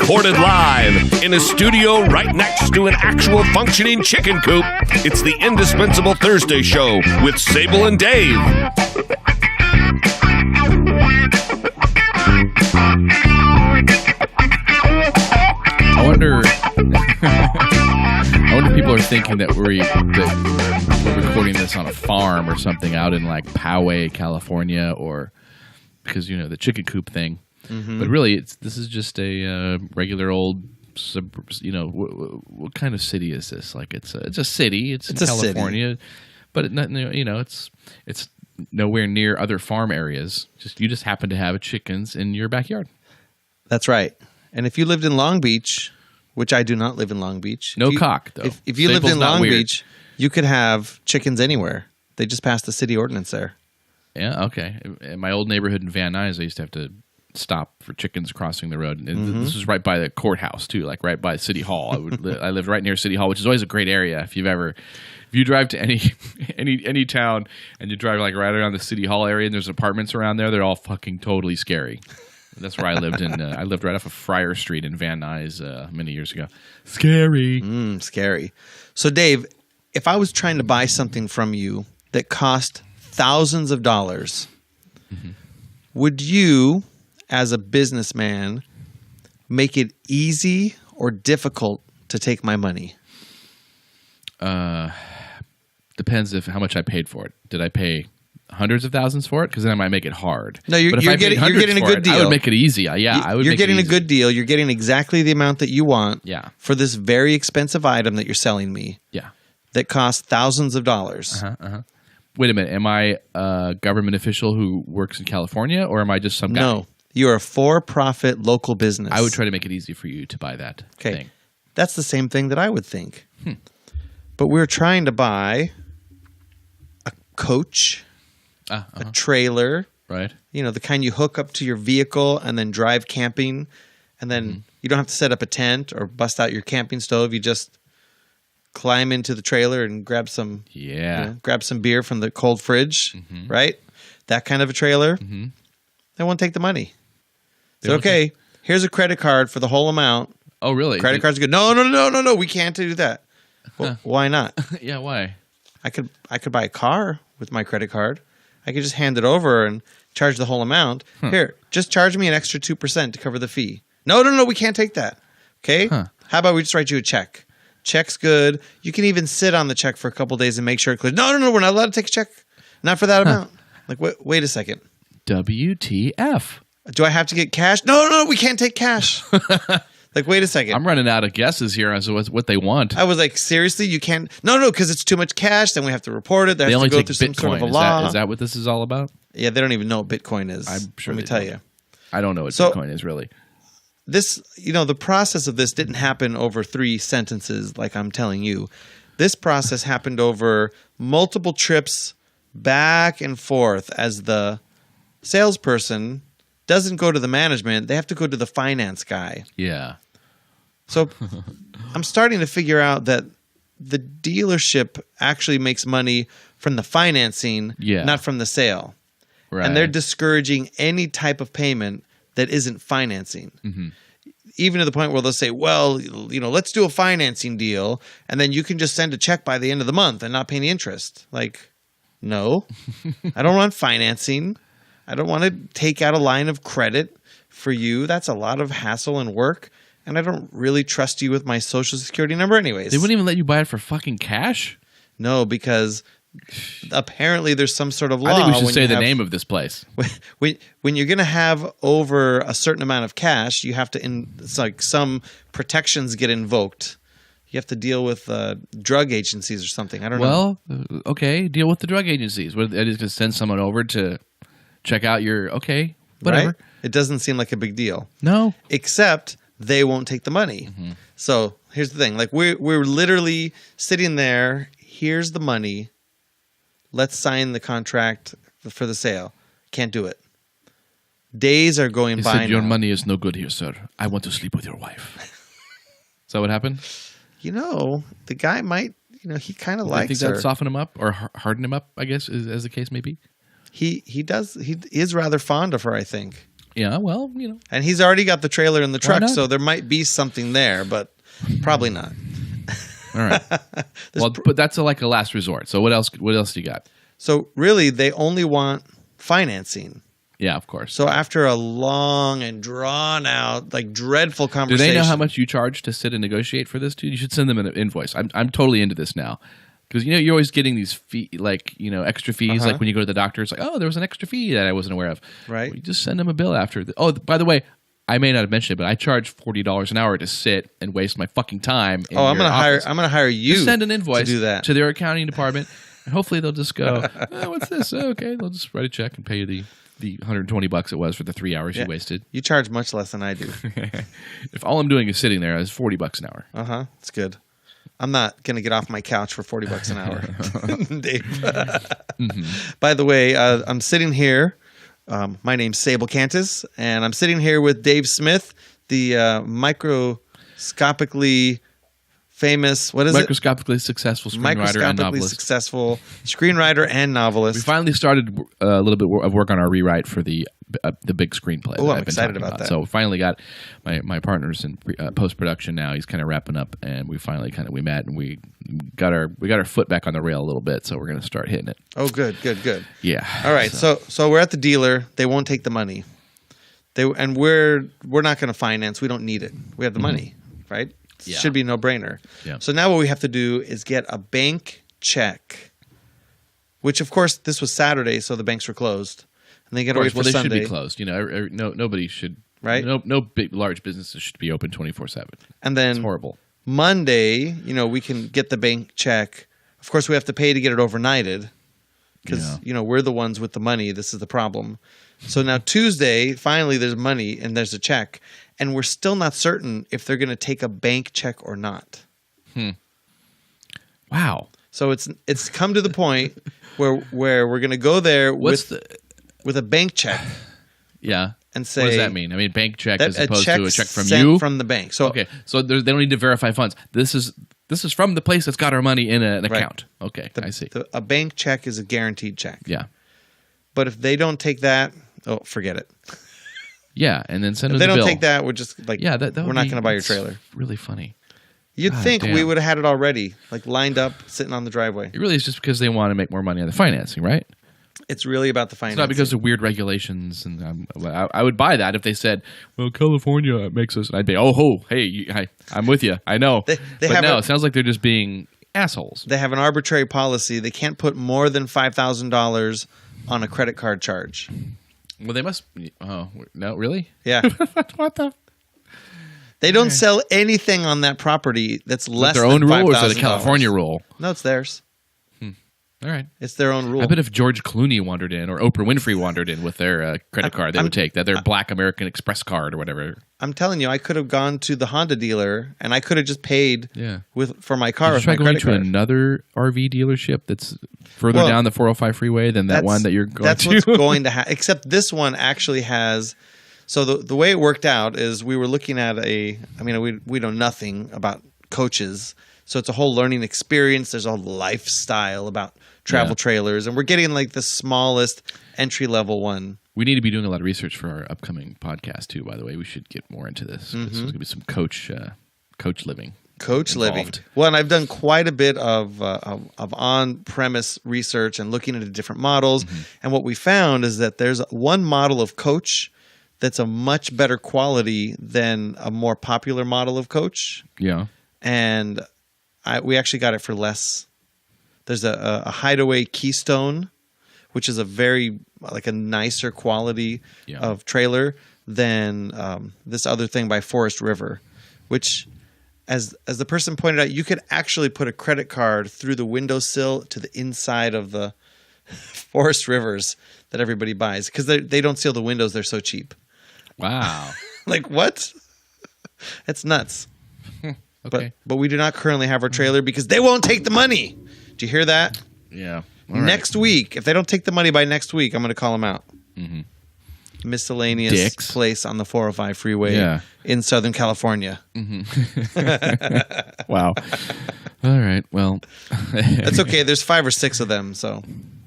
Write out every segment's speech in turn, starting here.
Recorded live in a studio right next to an actual functioning chicken coop, it's the Indispensable Thursday Show with Sable and Dave. I wonder if people are thinking that we're recording this on a farm or something out in like Poway, California, or because the chicken coop thing. Mm-hmm. But really, this is just a regular old. What kind of city is this? Like it's a city. It's in California, city. But it's nowhere near other farm areas. You just happen to have chickens in your backyard. That's right. And if you lived in Long Beach, which I do not live in Long Beach. No cock, though. If you lived in Long Beach, you could have chickens anywhere. They just passed the city ordinance there. Yeah, okay. In my old neighborhood in Van Nuys, I used to have to stop for chickens crossing the road. And This was right by the courthouse, too, like right by City Hall. I lived right near City Hall, which is always a great area. If you drive to any town and you drive like right around the City Hall area and there's apartments around there, they're all fucking totally scary. That's where I lived I lived right off of Friar Street in Van Nuys many years ago. Scary. Scary. So, Dave, if I was trying to buy something from you that cost thousands of dollars, would you, as a businessman, make it easy or difficult to take my money? Depends how much I paid for it. Did I pay hundreds of thousands for it? Because then I might make it hard. No, you're getting a good deal. I would make it easy. I would. You're getting a good deal. You're getting exactly the amount that you want. Yeah. For this very expensive item that you're selling me. Yeah. That costs thousands of dollars. Wait a minute. Am I a government official who works in California, or am I just some guy? No, you're a for-profit local business. I would try to make it easy for you to buy that thing. That's the same thing that I would think. But we're trying to buy a coach. A trailer, right? The kind you hook up to your vehicle and then drive camping, and then you don't have to set up a tent or bust out your camping stove. You just climb into the trailer and grab some, grab some beer from the cold fridge, right? That kind of a trailer. They won't take the money. So okay, here's a credit card for the whole amount. Oh, really? Credit cards are good. No. We can't do that. Well, why not? Yeah, why? I could buy a car with my credit card. I could just hand it over and charge the whole amount. Here, just charge me an extra 2% to cover the fee. No, we can't take that. Okay? How about we just write you a check? Check's good. You can even sit on the check for a couple of days and make sure it clears. No, we're not allowed to take a check. Not for that amount. Like, wait a second. WTF? Do I have to get cash? No, we can't take cash. Like, wait a second. I'm running out of guesses here as to what they want. I was like, seriously? You can't? No, because it's too much cash. Then we have to report it. They only to go take through Bitcoin. Some sort of a law. Is that what this is all about? Yeah, they don't even know what Bitcoin is. I'm sure. Let me tell you. I don't know what Bitcoin is really. This, the process of this didn't happen over 3 sentences like I'm telling you. This process happened over multiple trips back and forth as the salesperson doesn't go to the management. They have to go to the finance guy. Yeah. So I'm starting to figure out that the dealership actually makes money from the financing, not from the sale. Right. And they're discouraging any type of payment that isn't financing. Even to the point where they'll say, well, let's do a financing deal, and then you can just send a check by the end of the month and not pay any interest. Like, no, I don't want financing. I don't want to take out a line of credit for you. That's a lot of hassle and work. And I don't really trust you with my social security number anyways. They wouldn't even let you buy it for fucking cash? No, because apparently there's some sort of law. I think we should say the name of this place. When you're going to have over a certain amount of cash, you have to, it's like some protections get invoked. You have to deal with drug agencies or something. I don't know. Well, okay, deal with the drug agencies. What, I just send someone over to check out your, whatever. Right? It doesn't seem like a big deal. No. Except they won't take the money. So here's the thing. Like we're literally sitting there. Here's the money. Let's sign the contract for the sale. Can't do it. Days are going by. He said, your money is no good here, sir. I want to sleep with your wife. Is that what happened? The guy might, he kind of likes her. You think that would soften him up or harden him up, I guess, as the case may be? He does. He is rather fond of her, I think. Yeah, well, And he's already got the trailer in the truck, not? so there might be something there, but probably not. all right. Well, but that's like a last resort. So what else do you got? So really, they only want financing. Yeah, of course. So after a long and drawn out, like dreadful Do conversation, they know how much you charge to sit and negotiate for this, dude? You should send them an invoice. I'm totally into this now. Because you're always getting these extra fees. Like when you go to the doctor, it's like, oh, there was an extra fee that I wasn't aware of. Right. Well, you just send them a bill after. Oh, by the way, I may not have mentioned it, but I charge $40 an hour to sit and waste my fucking time. I'm gonna hire you. Just send an invoice to do that to their accounting department, and hopefully they'll just go, oh, what's this? Oh, okay, they'll just write a check and pay you the $120 it was for the 3 hours you wasted. You charge much less than I do. If all I'm doing is sitting there, it's $40 an hour. It's good. I'm not gonna get off my couch for $40 an hour, Dave. By the way, I'm sitting here. My name's Sable Cantus, and I'm sitting here with Dave Smith, the microscopically famous. What is it? Microscopically successful screenwriter and novelist. Successful screenwriter and novelist. We finally started a little bit of work on our rewrite for the big screenplay. Oh, I'm excited about that. So we finally got my partners in post production now. He's kind of wrapping up, and we finally we met and we got our foot back on the rail a little bit. So we're going to start hitting it. Oh, good. Yeah. All right. So we're at the dealer. They won't take the money. We're not going to finance. We don't need it. We have the money, right? Yeah. Should be a no-brainer. Yeah. So now what we have to do is get a bank check, which of course this was Saturday, so the banks were closed, and they get away for they Sunday. should be closed. Nobody should. Right. No big large businesses should be open 24/7. And then It's horrible. Monday, we can get the bank check. Of course, we have to pay to get it overnighted because we're the ones with the money. This is the problem. So now Tuesday, finally, there's money and there's a check. And we're still not certain if they're going to take a bank check or not. Wow. So it's come to the point where we're going to go there with a bank check. Yeah. And say, what does that mean? I mean, bank check as opposed to a check from sent you from the bank. So okay, so they don't need to verify funds. This is from the place that's got our money in an account. Okay, I see. A bank check is a guaranteed check. Yeah. But if they don't take that, forget it. Yeah, and then send if us they a don't bill. take that, we're just like, that we're not going to buy your trailer. Really funny. You'd think damn. we would have had it already, like lined up, sitting on the driveway. It really is just because they want to make more money on the financing, right? It's really about the It's financing. not because of weird regulations, and I would buy that if they said, "Well, California makes us," and I'd be, hey, I'm with you. I know, They but have no, it sounds like they're just being assholes. They have an arbitrary policy. They can't put more than $5,000 on a credit card charge. Well, they must. Oh no, really? Yeah. What the? They don't sell anything on that property that's less Their than own rule, or is $5,000. it a California rule? No, it's theirs. All right. It's their own rule. I bet if George Clooney wandered in or Oprah Winfrey wandered in with their credit card, they would take that. Their Black American Express card or whatever. I'm telling you, I could have gone to the Honda dealer and I could have just paid for my car Did you with try my going credit to card. another RV dealership that's further down the 405 freeway than that one that you're going that's to? That's what's going to happen. Except this one actually has. So the way it worked out is we were looking at we know nothing about coaches. So it's a whole learning experience. There's a whole lifestyle about travel trailers. And we're getting like the smallest entry level one. We need to be doing a lot of research for our upcoming podcast too, by the way. We should get more into this. There's going to be some coach living. Coach involved. living. Well, and I've done quite a bit of on-premise research and looking into different models. And what we found is that there's one model of coach that's a much better quality than a more popular model of coach. Yeah. And we actually got it for less. There's a Hideaway Keystone, which is a very a nicer quality of trailer than this other thing by Forest River, which, as the person pointed out, you could actually put a credit card through the windowsill to the inside of the Forest Rivers that everybody buys because they don't seal the windows. They're so cheap. Wow. Like what? It's nuts. Okay. But we do not currently have our trailer because they won't take the money. Do you hear that? Yeah. Next week, if they don't take the money by next week, I'm going to call them out. Miscellaneous Dicks. place on the 405 freeway in Southern California. Wow. All right. Well, That's okay. There's 5 or 6 of them, so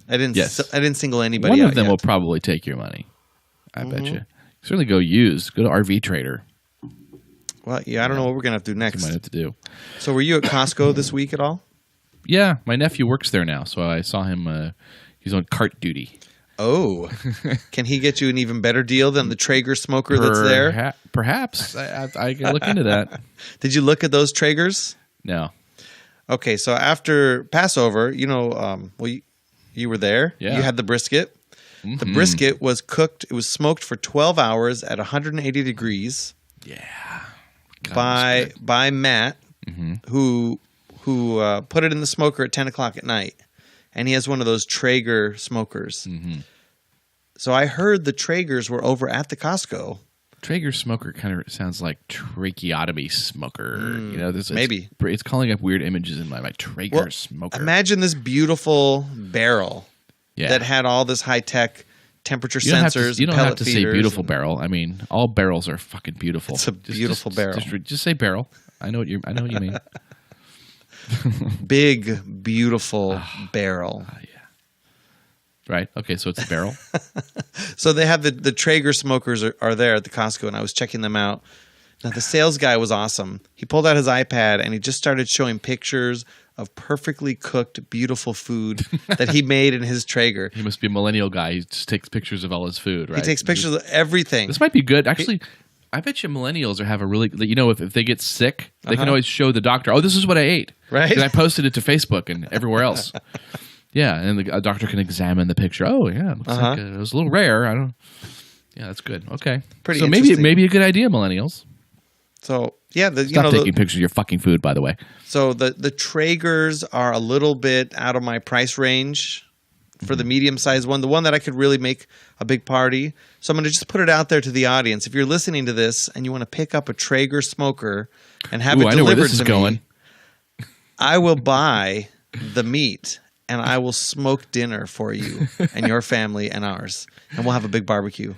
I didn't. Yes. I didn't single anybody one out of them yet. will probably take your money. I bet you. Certainly go used. Go to RV Trader. Well, yeah, I don't know what we're gonna have to do You might next. have to do. So, were you at Costco this week at all? Yeah, my nephew works there now, so I saw him. He's on cart duty. Oh, can he get you an even better deal than the Traeger smoker that's there? Perhaps. I can look into that. Did you look at those Traegers? No. Okay, so after Passover, you were there. Yeah. You had the brisket. The brisket was cooked. It was smoked for 12 hours at 180 degrees. Yeah. God, by Matt, who put it in the smoker at 10 o'clock at night, and he has one of those Traeger smokers. So I heard the Traegers were over at the Costco. Traeger smoker kind of sounds like tracheotomy smoker. Maybe. It's calling up weird images in my mind. Traeger smoker. Imagine this beautiful barrel Yeah. that had all this high tech temperature You don't sensors. you don't pellet have to say feeders beautiful and- barrel. I mean, all barrels are fucking beautiful. It's a beautiful barrel. Just say barrel. I know what you mean. Big, beautiful barrel. Right. Okay. So it's a barrel. So they have the Traeger smokers are there at the Costco, and I was checking them out. Now, the sales guy was awesome. He pulled out his iPad, and he just started showing pictures of perfectly cooked, beautiful food that he made in his Traeger. He must be a millennial guy. He just takes pictures of all his food, right? He takes pictures of everything. This might be good. Actually, I bet you millennials have a really, if they get sick, they can always show the doctor, oh, this is what I ate. Right. And I posted it to Facebook and everywhere else. Yeah, and a doctor can examine the picture. Oh, yeah, it looks like it was a little rare. Yeah, that's good. Okay. Pretty so interesting. maybe a good idea, millennials. So, yeah. Stop taking pictures of your fucking food, by the way. So the Traegers are a little bit out of my price range for the medium-sized one, the one that I could really make a big party. So I'm going to just put it out there to the audience. If you're listening to this and you want to pick up a Traeger smoker and have it I know where delivered this is to going. me, I will buy the meat and I will smoke dinner for you and your family and ours, and we'll have a big barbecue.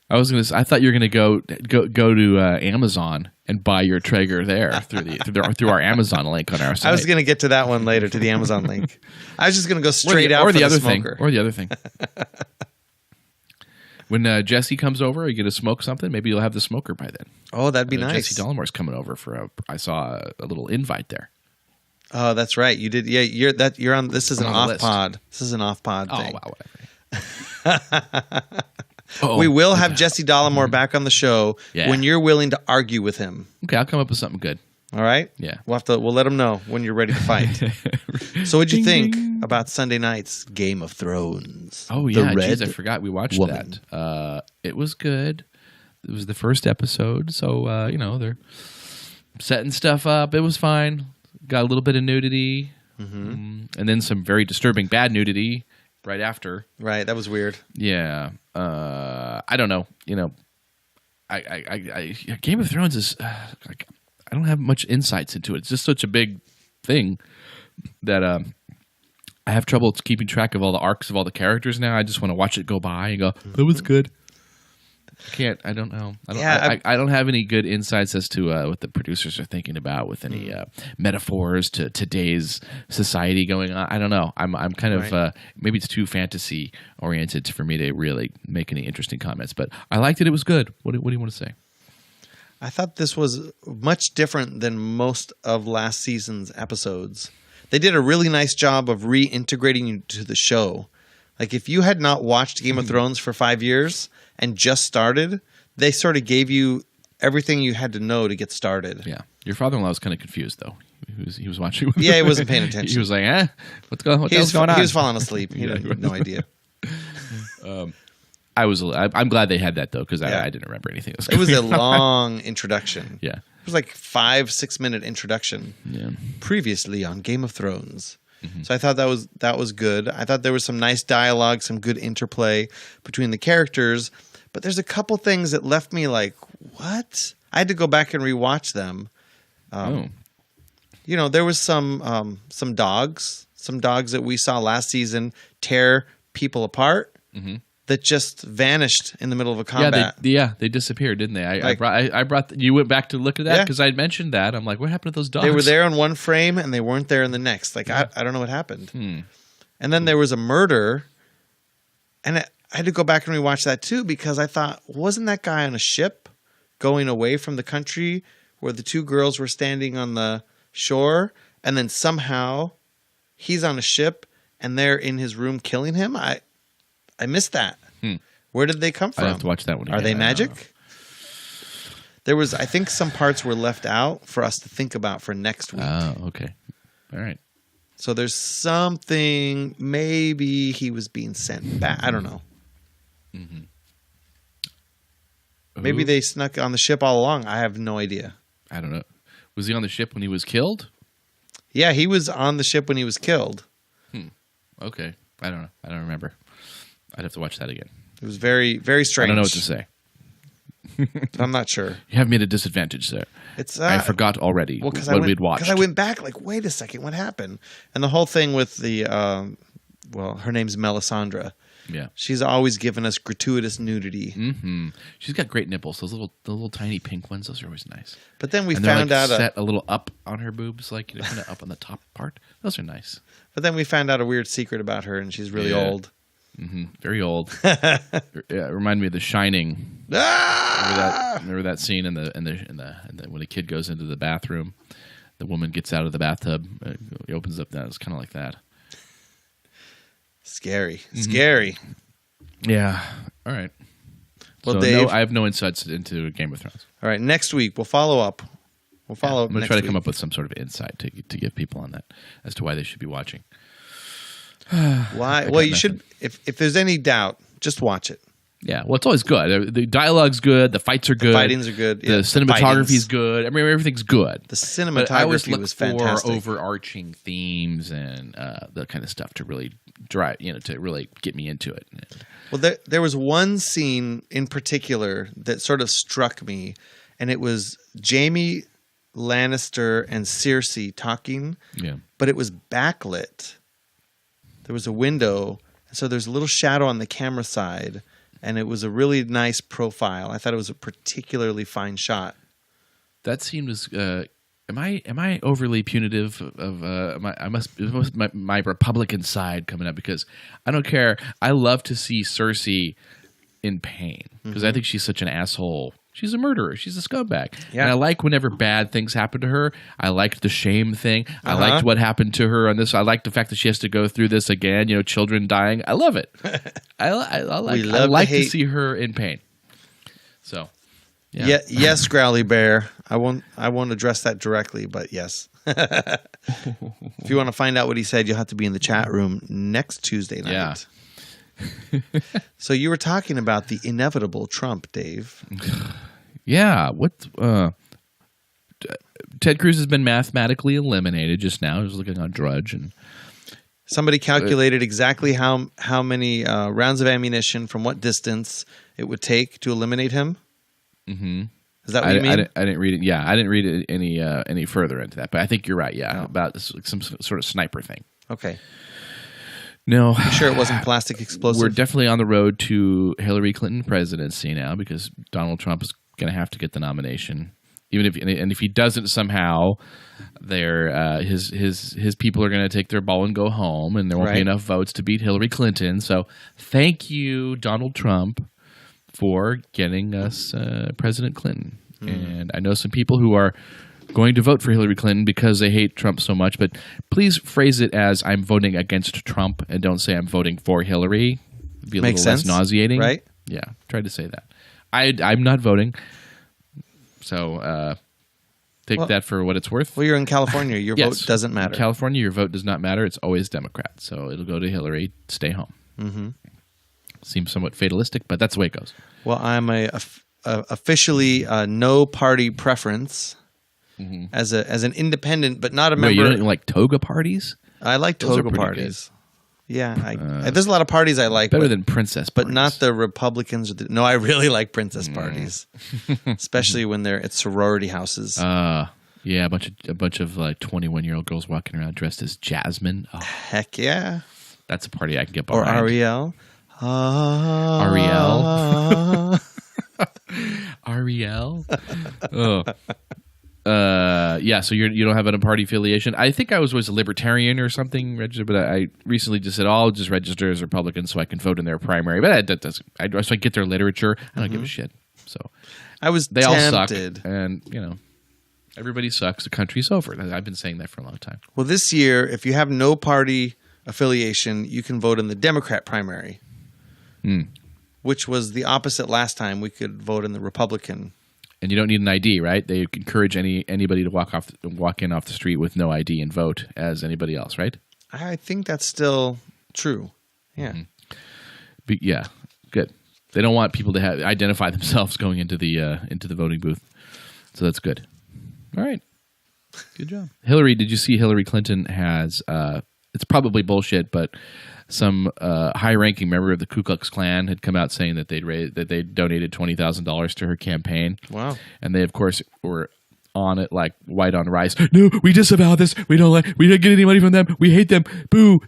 I thought you were gonna go to Amazon and buy your Traeger there through our Amazon link on our site. I was going to get to that one later, to the Amazon link. I was just going to go straight out for the smoker. Or the other thing. When Jesse comes over, are you going to smoke something? Maybe you'll have the smoker by then. Oh, that'd be nice. Jesse Dollimore's coming over I saw a little invite there. Oh, that's right. You did. Yeah, you're on. This is an I'm on the off list. pod. This is an off pod Oh, thing. wow, whatever. We will have Jesse Dollimore back on the show Yeah. when you're willing to argue with him. Okay, I'll come up with something good. All right. Yeah. We'll let him know when you're ready to fight. So, what'd you think about Sunday night's Game of Thrones? Oh, The yeah. Red Jeez, I forgot we watched Woman. that. It was good. It was the first episode, so they're setting stuff up. It was fine. Got a little bit of nudity, and then some very disturbing bad nudity right after. Right. That was weird. Yeah. I don't know. I Game of Thrones is like, I don't have much insights into it. It's just such a big thing that I have trouble keeping track of all the arcs of all the characters now. I just want to watch it go by and go, that was good. I can't. I don't know. I don't have any good insights as to what the producers are thinking about with any metaphors to today's society going on. I don't know. I'm kind of maybe it's too fantasy oriented for me to really make any interesting comments. But I liked it. It was good. What do you want to say? I thought this was much different than most of last season's episodes. They did a really nice job of reintegrating you to the show. Like, if you had not watched Game of Thrones for 5 years and just started, they sort of gave you everything you had to know to get started. Yeah. Your father-in-law was kind of confused, though. He was watching. Yeah, he wasn't paying attention. He was like, what the hell's going on? He was falling asleep. He had no idea. I'm glad they had that, though, because I didn't remember anything else. It was a long introduction. Yeah. It was like 5-6 minute introduction. Yeah. Previously on Game of Thrones. So I thought that was good. I thought there was some nice dialogue, some good interplay between the characters. But there's a couple things that left me like, what? I had to go back and rewatch them. There was some dogs that we saw last season tear people apart. That just vanished in the middle of a combat. They disappeared, didn't they? I brought. You went back to look at that because I mentioned that. I'm like, what happened to those dogs? They were there in one frame and they weren't there in the next. Like I don't know what happened. And then there was a murder, and I had to go back and rewatch that too because I thought, wasn't that guy on a ship going away from the country where the two girls were standing on the shore, and then somehow he's on a ship and they're in his room killing him? I missed that. Where did they come from? I have to watch that one again. Are they magic? There was, I think, some parts were left out for us to think about for next week. Oh, okay. All right. So there's something. Maybe he was being sent back. I don't know. Maybe they snuck on the ship all along. I have no idea. I don't know. Was he on the ship when he was killed? Yeah, he was on the ship when he was killed. Okay. I don't know. I don't remember. I'd have to watch that again. It was very, very strange. I don't know what to say. I'm not sure. You have me at a disadvantage there. It's I forgot already what we'd watched. Because I went back like, wait a second, what happened? And the whole thing with the, her name's Melisandre. Yeah. She's always given us gratuitous nudity. Mm-hmm. She's got great nipples. Those little tiny pink ones. Those are always nice. But then we and found they're out set a little up on her boobs, like kind of up on the top part. Those are nice. But then we found out a weird secret about her, and she's really old. Mm-hmm. Very old. It reminded me of The Shining. Remember that scene in the when the kid goes into the bathroom, the woman gets out of the bathtub, he opens up. That it's kind of like that. Scary. Yeah. All right. Well, so Dave, I have no insights into Game of Thrones. All right. Next week we'll follow up. I'm going to try to come week. up with some sort of insight to give people on that as to why they should be watching. Why? Well, you should. If there's any doubt, just watch it. Yeah, well, it's always good. The dialogue's good. The fights are good. The fightings are good. The cinematography's good. I mean, everything's good. The cinematography but I always look was for fantastic. overarching themes and that kind of stuff to really drive, to really get me into it. Well, there was one scene in particular that sort of struck me, and it was Jaime Lannister and Cersei talking. Yeah, but it was backlit. There was a window, so there's a little shadow on the camera side, and it was a really nice profile. I thought it was a particularly fine shot. That scene was. Am I overly punitive of my Republican side coming up? Because I don't care. I love to see Cersei in pain because I think she's such an asshole. She's a murderer. She's a scumbag. Yeah. And I like whenever bad things happen to her. I liked the shame thing. I liked what happened to her on this. I like the fact that she has to go through this again. Children dying. I love it. I like to see her in pain. So, yeah. Yes, Growly Bear. I won't address that directly, but yes. If you want to find out what he said, you'll have to be in the chat room next Tuesday night. Yeah. So you were talking about the inevitable Trump, Dave. Yeah. Ted Cruz has been mathematically eliminated just now. I was looking on Drudge, and somebody calculated exactly how many rounds of ammunition from what distance it would take to eliminate him. Mm-hmm. Is that what you mean? I didn't read it. Yeah, I didn't read it any further into that, but I think you're right. Yeah, about some sort of sniper thing. Okay. No, I'm sure it wasn't plastic explosive. We're definitely on the road to Hillary Clinton presidency now because Donald Trump is going to have to get the nomination. Even if he doesn't somehow, his people are going to take their ball and go home, and there won't be enough votes to beat Hillary Clinton. So, thank you, Donald Trump, for getting us President Clinton. And I know some people who are going to vote for Hillary Clinton because they hate Trump so much, but please phrase it as I'm voting against Trump and don't say I'm voting for Hillary. It'd be a little less nauseating. Right? Yeah, try to say that. I'm not voting, so take that for what it's worth. Well, you're in California. Your vote doesn't matter. In California, your vote does not matter. It's always Democrat, so it'll go to Hillary. Stay home. Mm-hmm. Seems somewhat fatalistic, but that's the way it goes. Well, I'm officially no party preference. Mm-hmm. As an independent, but not a member. Wait, you don't even like toga parties? I like toga parties. Good. Yeah, there's a lot of parties I like. Better than princess parties. But not the Republicans. No, I really like princess parties, especially when they're at sorority houses. Yeah, a bunch of like 21-year-old girls walking around dressed as Jasmine. Oh, heck yeah, that's a party I can get behind. Or Ariel. Ariel. Ariel. Oh. Yeah, yeah. So you don't have a party affiliation. I think I was a libertarian or something registered, but I recently just said, I'll just register as Republican so I can vote in their primary. But that doesn't. So I get their literature. I don't give a shit. So I was they tempted. all suck, and everybody sucks. The country's over. I've been saying that for a long time. Well, this year, if you have no party affiliation, you can vote in the Democrat primary, which was the opposite last time. We could vote in the Republican. And you don't need an ID, right? They encourage anybody to walk in off the street with no ID and vote as anybody else, right? I think that's still true. Yeah. But yeah, good. They don't want people to identify themselves going into the voting booth, so that's good. All right, good job, Hillary. Did you see Hillary Clinton has? It's probably bullshit, but some high-ranking member of the Ku Klux Klan had come out saying that they'd donated $20,000 to her campaign. Wow! And they, of course, were on it like white on rice. No, we disavow this. We don't get any money from them. We hate them. Boo!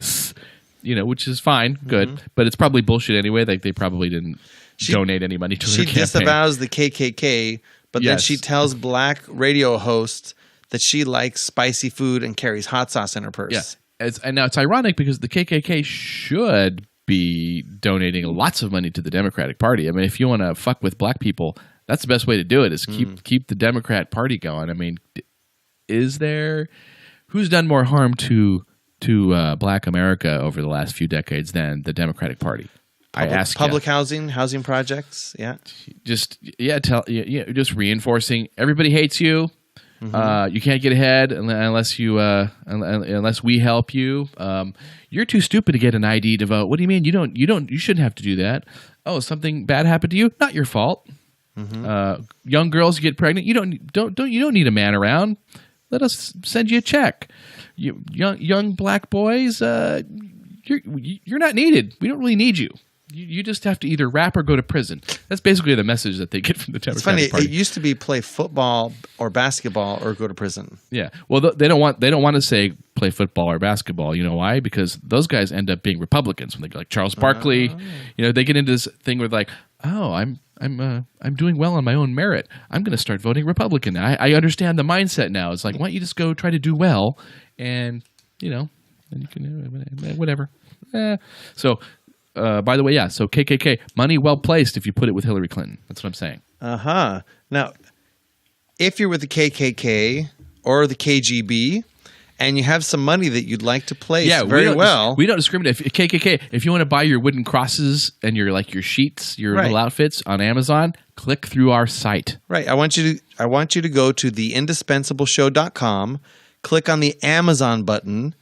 Which is fine, good, but it's probably bullshit anyway. Like they probably didn't donate any money to her campaign. She disavows the KKK, but then she tells black radio hosts that she likes spicy food and carries hot sauce in her purse. Yeah. And now it's ironic because the KKK should be donating lots of money to the Democratic Party. I mean, if you want to fuck with black people, that's the best way to do it. Is keep the Democrat Party going. I mean, who's done more harm to Black America over the last few decades than the Democratic Party? Public housing projects. Yeah, just reinforcing everybody hates you. You can't get ahead unless we help you. You're too stupid to get an ID to vote. What do you mean? You shouldn't have to do that. Oh, something bad happened to you? Not your fault. Young girls get pregnant. You don't need a man around. Let us send you a check. Young black boys, you're not needed. We don't really need you. You just have to either rap or go to prison. That's basically the message that they get from the Democratic Party. It used to be play football or basketball or go to prison. Yeah. Well, they don't want to say play football or basketball. You know why? Because those guys end up being Republicans. When they like Charles Barkley, they get into this thing where like, oh, I'm doing well on my own merit. I'm going to start voting Republican. I understand the mindset now. It's like, why don't you just go try to do well, and then you can whatever. So. By the way, yeah, so KKK, money well placed if you put it with Hillary Clinton. That's what I'm saying. Now, if you're with the KKK or the KGB and you have some money that you'd like to place we don't discriminate. KKK, if you want to buy your wooden crosses and your sheets, your little outfits on Amazon, click through our site. Right. I want you to go to theindispensable.show.com, click on the Amazon button,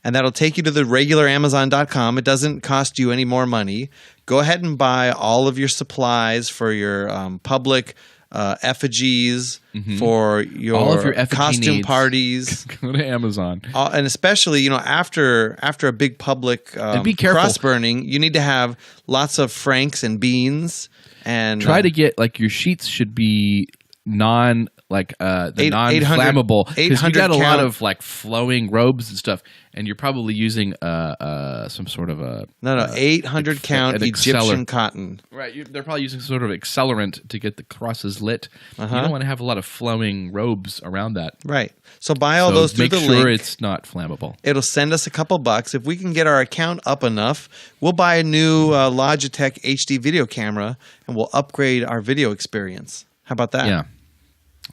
and that'll take you to the regular Amazon.com. It doesn't cost you any more money. Go ahead and buy all of your supplies for your public effigies, for all of your costume needs. Parties. Go to Amazon. And especially, after a big public cross burning, you need to have lots of franks and beans. And try to get your sheets should be non-flammable, because you got a lot of flowing robes and stuff, and you're probably using some sort of a 800 count Egyptian cotton. Right, they're probably using some sort of accelerant to get the crosses lit. You don't want to have a lot of flowing robes around that. Right. So buy all those through the link. Make sure it's not flammable. It'll send us a couple bucks. If we can get our account up enough, we'll buy a new Logitech HD video camera, and we'll upgrade our video experience. How about that? Yeah.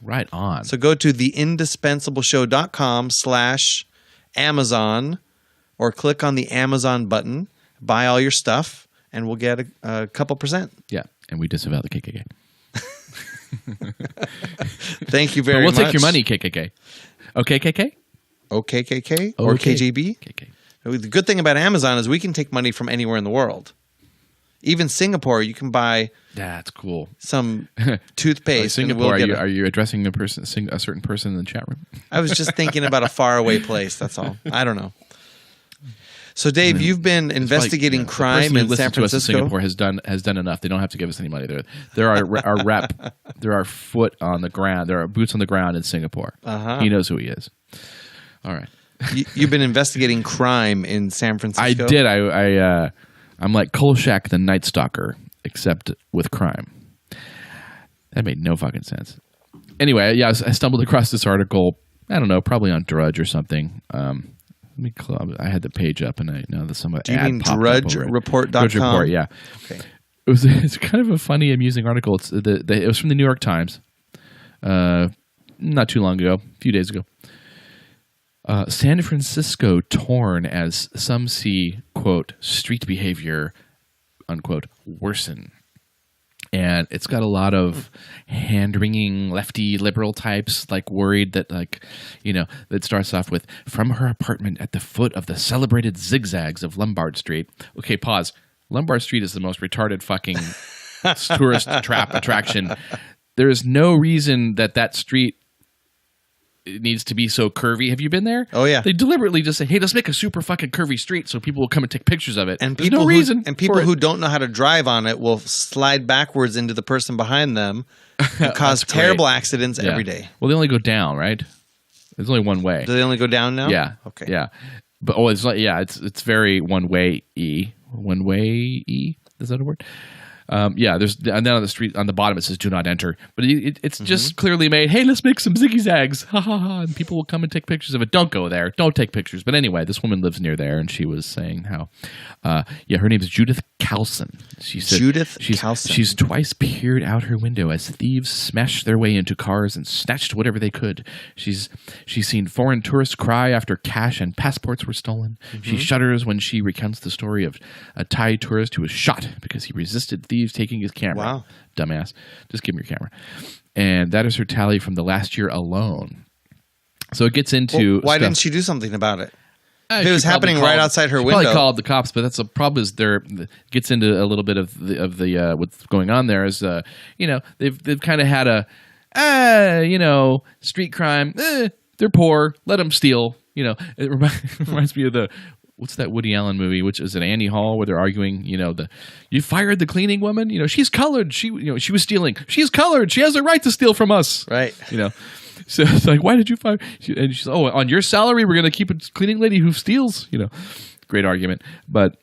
Right on. So go to theindispensable.show.com/Amazon or click on the Amazon button, buy all your stuff, and we'll get a couple percent. Yeah, and we disavow the KKK. Thank you very much. We'll take your money, KKK. OKKK? OKKK or KGB? KK. The good thing about Amazon is we can take money from anywhere in the world. Even Singapore, you can buy. That's cool. Some toothpaste. Singapore, are you addressing a certain person in the chat room? I was just thinking about a faraway place. That's all. I don't know. So, Dave, you've been investigating crime in San Francisco. To us in Singapore has done enough. They don't have to give us any money. There are foot on the ground. There are boots on the ground in Singapore. He knows who he is. All right. You've been investigating crime in San Francisco. I did. I'm like Kolchak the Night Stalker, except with crime. That made no fucking sense. Anyway, yeah, I stumbled across this article I don't know, probably on Drudge or something. I had the page up, and now that some Do you ad mean popped up over it. drudgereport.com? Drudge Report, yeah. Okay. It's kind of a funny, amusing article. It was from the New York Times, not too long ago, a few days ago. San Francisco torn as some see, quote, street behavior, unquote, worsen. And it's got a lot of hand-wringing lefty liberal types, like worried that, like, you know, it starts off with, from her apartment at the foot of the celebrated zigzags of Lombard Street. Okay, pause. Lombard Street is the most retarded fucking tourist trap attraction. There is no reason that street needs to be so curvy. Have you been there? Oh, yeah. They deliberately just say, hey, let's make a super fucking curvy street so people will come and take pictures of it. And There's people no reason. And people for it. who don't know how to drive on it will slide backwards into the person behind them and cause terrible accidents Yeah. every day. Well, they only go down, right? There's only one way. Do they only go down now? Yeah. Okay. Yeah. But it's like, yeah, it's very one way. Is that a word? Yeah, there's, and then on the street on the bottom it says "Do not enter," but it's just clearly made. Hey, let's make some ziggy zags, ha ha ha! And people will come and take pictures of it. Don't go there. Don't take pictures. But anyway, this woman lives near there, and she was saying how, her name is Judith Carlson. She said Carlson. She's twice peered out her window as thieves smashed their way into cars and snatched whatever they could. She's seen foreign tourists cry after cash and passports were stolen. She shudders when she recounts the story of a Thai tourist who was shot because he resisted thieves taking his camera. Wow. Dumbass. Just give me your camera. And that is her tally from the last year alone. So it gets into why stuff. didn't she do something about it? If She it was probably happening right outside her she window. Probably called the cops, but that's the problem. Is there gets into a little bit of the what's going on there is they've kind of had a street crime. They're poor. Let them steal. It reminds me of the. What's that Woody Allen movie? Which is it Annie Hall, where they're arguing? You fired the cleaning woman. She's colored. She was stealing. She's colored. She has a right to steal from us. Right. So it's like, why did you fire? And she's, on your salary, we're going to keep a cleaning lady who steals. Great argument. But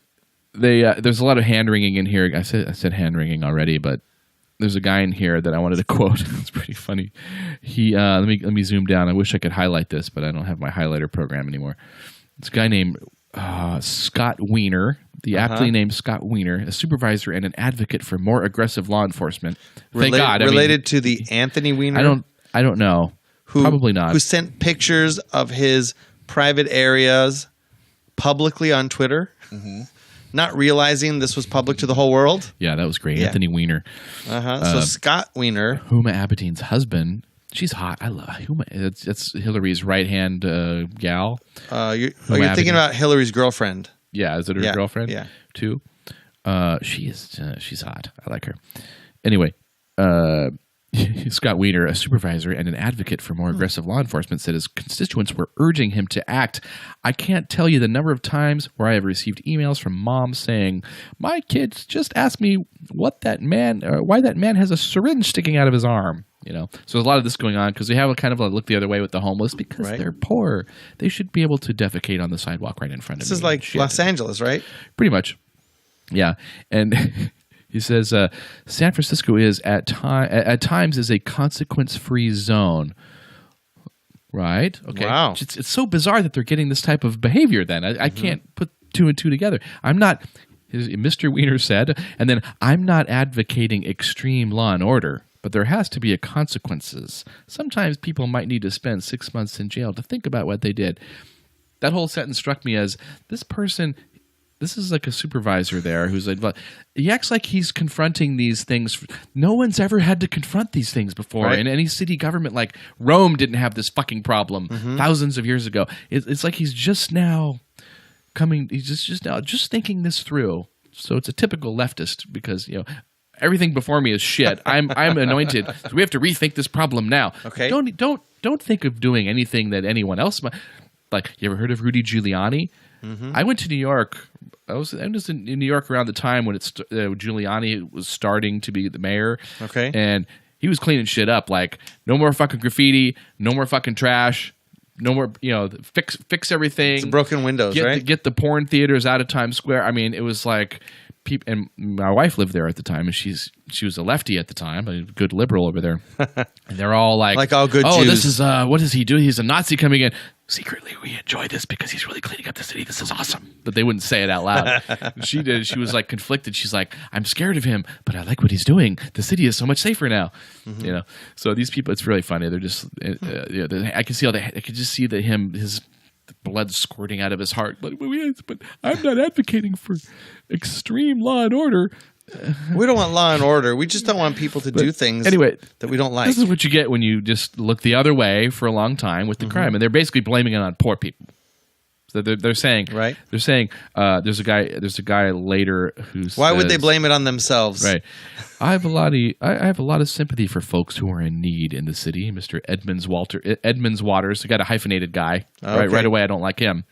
there's a lot of hand wringing in here. I said hand wringing already, but there's a guy in here that I wanted to quote. It's pretty funny. He let me zoom down. I wish I could highlight this, but I don't have my highlighter program anymore. It's a guy named Scott Wiener, the aptly named Scott Wiener, a supervisor and an advocate for more aggressive law enforcement. Thank God. Related to the Anthony Weiner? I don't know. Probably not. Who sent pictures of his private areas publicly on Twitter, not realizing this was public to the whole world? Yeah, that was great. Yeah. Anthony Weiner. So Scott Wiener. Huma Abedin's husband. She's hot. I love Huma. It's Hillary's right-hand gal. You're thinking about Hillary's girlfriend. Yeah, is it her girlfriend? Yeah. Too. She's hot. I like her. Anyway, Scott Wiener, a supervisor and an advocate for more aggressive law enforcement, said his constituents were urging him to act. I can't tell you the number of times where I have received emails from moms saying, "My kids just asked me why that man has a syringe sticking out of his arm." So there's a lot of this going on because we have a kind of a look the other way with the homeless because they're poor. They should be able to defecate on the sidewalk right in front of me. This is like Los Angeles, right? Pretty much. Yeah. And he says San Francisco is at times is a consequence-free zone. Right? Okay. Wow. It's so bizarre that they're getting this type of behavior then. I can't put two and two together. I'm not, Mr. Wiener said, and then I'm not advocating extreme law and order. But there has to be a consequences. Sometimes people might need to spend 6 months in jail to think about what they did. That whole sentence struck me as this person. This is like a supervisor there who's like, he acts like he's confronting these things. No one's ever had to confront these things before in any city government. Like Rome didn't have this fucking problem thousands of years ago. It's like he's just now coming. He's just now thinking this through. So it's a typical leftist because everything before me is shit. I'm anointed. So we have to rethink this problem now. Okay. Don't think of doing anything that anyone else might. Like, you ever heard of Rudy Giuliani? I went to New York. I was in New York around the time when Giuliani was starting to be the mayor. Okay. And he was cleaning shit up. Like, no more fucking graffiti. No more fucking trash. No more, fix everything. It's broken windows, right? Get the porn theaters out of Times Square. I mean, it was like and my wife lived there at the time, and she was a lefty at the time, a good liberal over there. And they're all like all good oh, Jews. this is what does he do? He's a Nazi coming in. Secretly, we enjoy this because he's really cleaning up the city. This is awesome. But they wouldn't say it out loud. She did. She was like conflicted. She's like, I'm scared of him, but I like what he's doing. The city is so much safer now. You know. So these people, it's really funny. They're just, I can see I could just see his blood squirting out of his heart. But I'm not advocating for extreme law and order. We don't want law and order. We just don't want people to do things anyway, that we don't like. This is what you get when you just look the other way for a long time with the crime, and they're basically blaming it on poor people. So they're saying, right? They're saying there's a guy later who's why would they blame it on themselves? Right. I have a lot of sympathy for folks who are in need in the city. Mr. Edmonds Waters, the got a hyphenated guy. Okay. Right away, I don't like him.